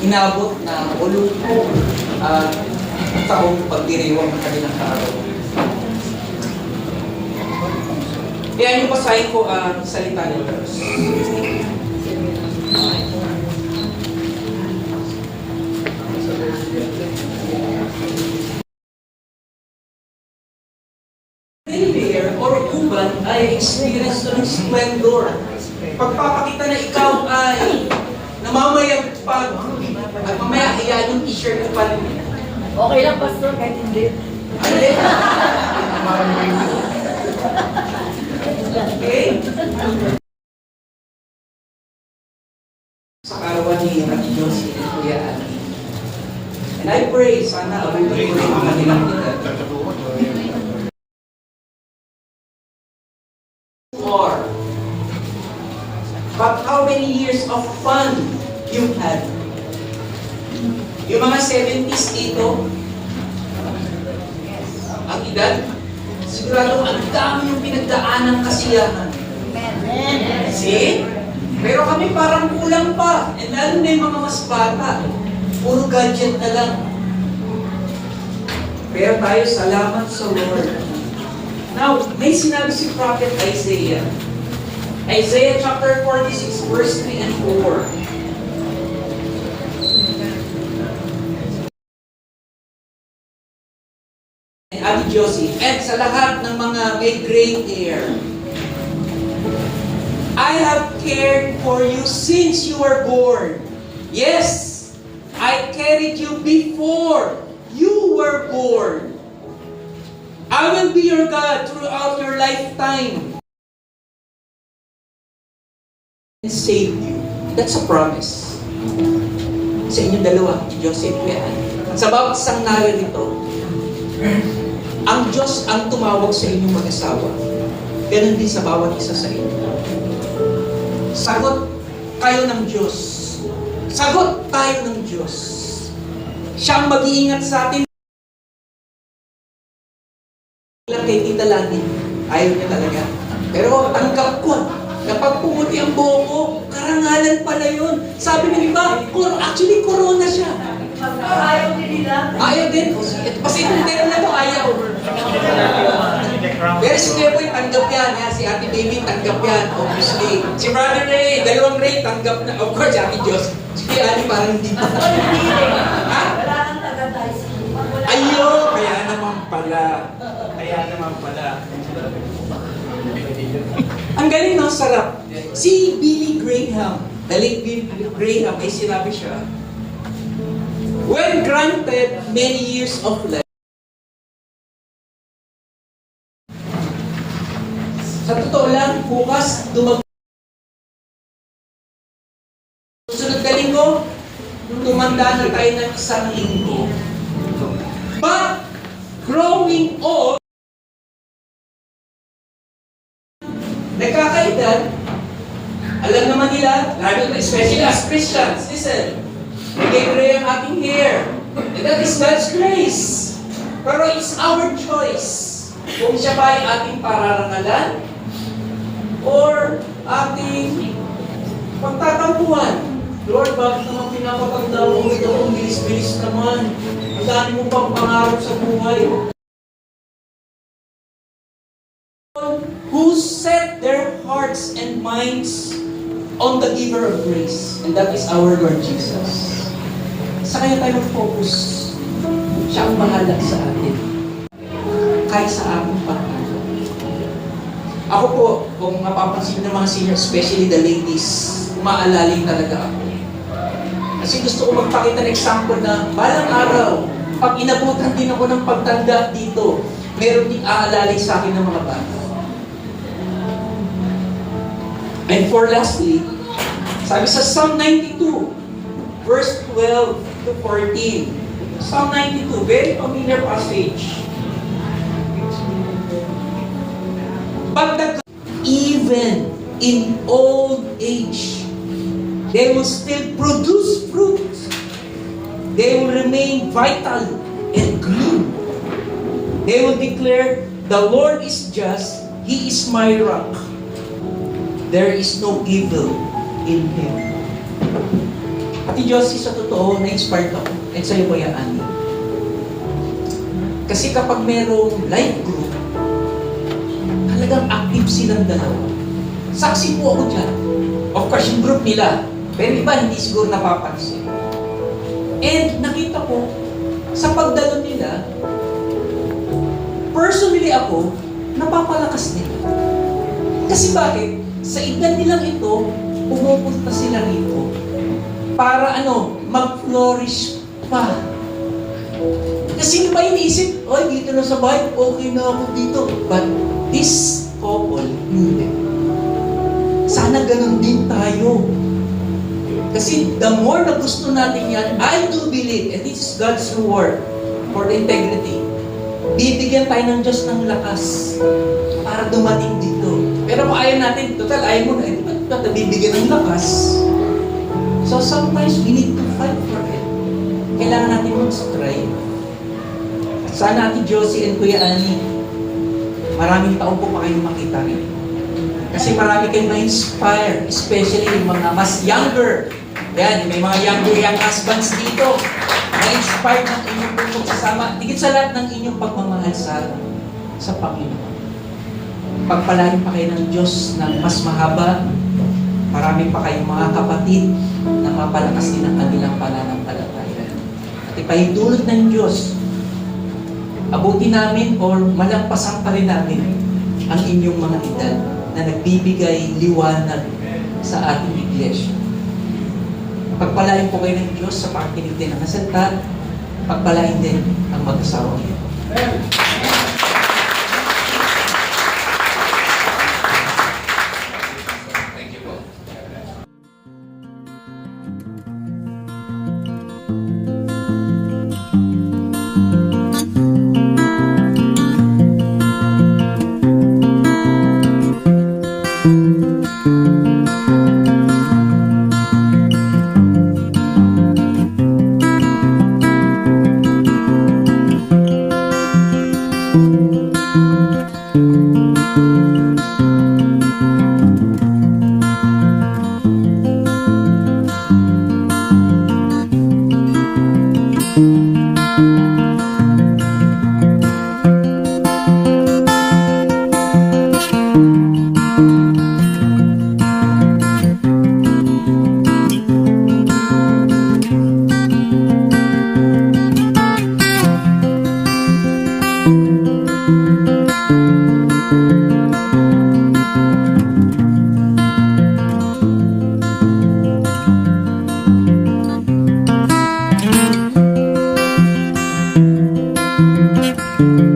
inabot na 80 taong pagdiriwang ng kanilang kaarawan. Kaya yung basahin ko ang salita ng Diyos. Reindeer or uban ay experience ng splendor. Pagpapakita na ikaw ay namamayagpag at mamaya iyan yung t-shirt ko pa rin. Okay lang, Pastor, kahit hindi. Okay? Sa karawan ni Ate Josie at Kuya Ani. And I pray, sana abutin ko rin ang kanilang edad. More. But how many years of fun you had? Yung mga 70s dito, ang edad, sigurado ang dami yung pinagdaan ng kasiyahan. See? Pero kami parang kulang pa. And lalo na yung mga mas bata. Puro gadget na lang. Pero tayo, salamat sa Lord. Now, may sinabi si Prophet Isaiah. Isaiah chapter 46, verse 3 and 4. Ate Josie, and sa lahat ng mga may gray hair, I have cared for you since you were born. Yes, I carried you before you were born. I will be your God throughout your lifetime and save you. That's a promise. Sa inyong dalawa, Joseph Kuyan. At sa bawat isang narito, ang Diyos ang tumawag sa inyong mag-asawa. Ganun din sa bawat isa sa inyo. Sagot kayo ng Diyos. Sagot tayo ng Diyos. Siya ang mag-iingat sa atin. Lang kay Tita Lani, ayaw niya talaga. Pero tanggap ko, kapag pumuti ang buhok ko, karangalan pala yun. Sabi ng iba, actually corona siya. Ayaw din nila. Ayaw din. Kasi itong term na ito, ayaw. Pero si Keboy, tanggap yan. Si Ate Baby, tanggap yan. Obviously. Si Brother Ray, dalawang Ray, tanggap na. Of course, Ate Diyos. Si Kuya Ali, parang hindi pa. Ha? Wala kang taga-dice. Ayo! Kaya naman pala. Kaya naman pala. Ang galing, no? Sarap. Si Billy Graham, the late Billy Graham, ay sinabi siya, when granted many years of life, sa totoo lang, bukas, sunod na linggo, tumanda na tayo ng 1 linggo. But, growing old, nagkakaedad, alam naman nila, lalo na especially as Christians, listen, nag-gray ang ating hair. And that is God's grace. Pero it's our choice. Kung siya ba ay ating pararangalan or ating pagtatampuhan. Lord, bakit naman pinapaganda mo ito? Ang bilis-bilis naman. Ang dami mo pang pangarap sa buhay. Who set their hearts and minds on the giver of grace. And that is our Lord Jesus. Sa kanya tayo mag-focus. Siya ang bahala sa atin. Kahit sa aming pagkakalo. Ako po, kung mapapansin ng mga senior, especially the ladies, umaalalay talaga ako. Kasi gusto ko magpakita ng example na balang araw, pag inabutan din ako ng pagtanda dito, meron din aalalay sa akin ng mga bata. And for lastly, sabi sa Psalm 92, verse 12 to 14. Psalm 92, very familiar passage. But the even in old age, they will still produce fruit. They will remain vital and green. They will declare, the Lord is just, He is my rock. There is no evil in Him. Ate Josie, sa totoo, na-inspired ako. At sa'yo, Kuya Ani. Kasi kapag merong life group, talagang active silang dalawa. Saksi po ako dyan. Of course, yung group nila. Pero iba, hindi siguro napapansin. And nakita ko, sa pagdalo nila, personally ako, napapalakas nila. Kasi bakit? Sa edad nilang ito, pumupunta sila rito para mag-flourish pa. Kasi ba iniisip, oy, dito na sa bahay, okay na ako dito. But this couple, hindi. Sana ganun din tayo. Kasi the more na gusto natin yan, I do believe, and this is God's reward for the integrity. Bibigyan tayo ng Diyos ng lakas para dumating dito. Pero kung ayaw natin, total, ayaw mo na, ba't bibigyan ng lakas? So sometimes we need to fight for it. Kailangan natin mag-strive. Sana Ate Josie and Kuya Ani, maraming taon po pa kayong makita rin. Kasi marami kayong ma-inspire, especially yung mga mas younger. Yan, may mga young husbands dito. Na-inspire ng inyong pagsasama. Tigit sa lahat ng inyong pagmamahal sa Panginoon. Pagpalain pa kayo ng Diyos ng mas mahaba. Marami pa kayong mga kapatid na mapalakas din ang kanilang pananampalataya. At ipahidulot ng Diyos, abuti namin or malampasan pa rin namin ang inyong mga edad na nagbibigay liwanag sa ating iglesia. Pagpalain po kayo ng Diyos sa pakikinig din ng salita, pagpalain din ang mag-asawa niyo. Thank you po. Thank you.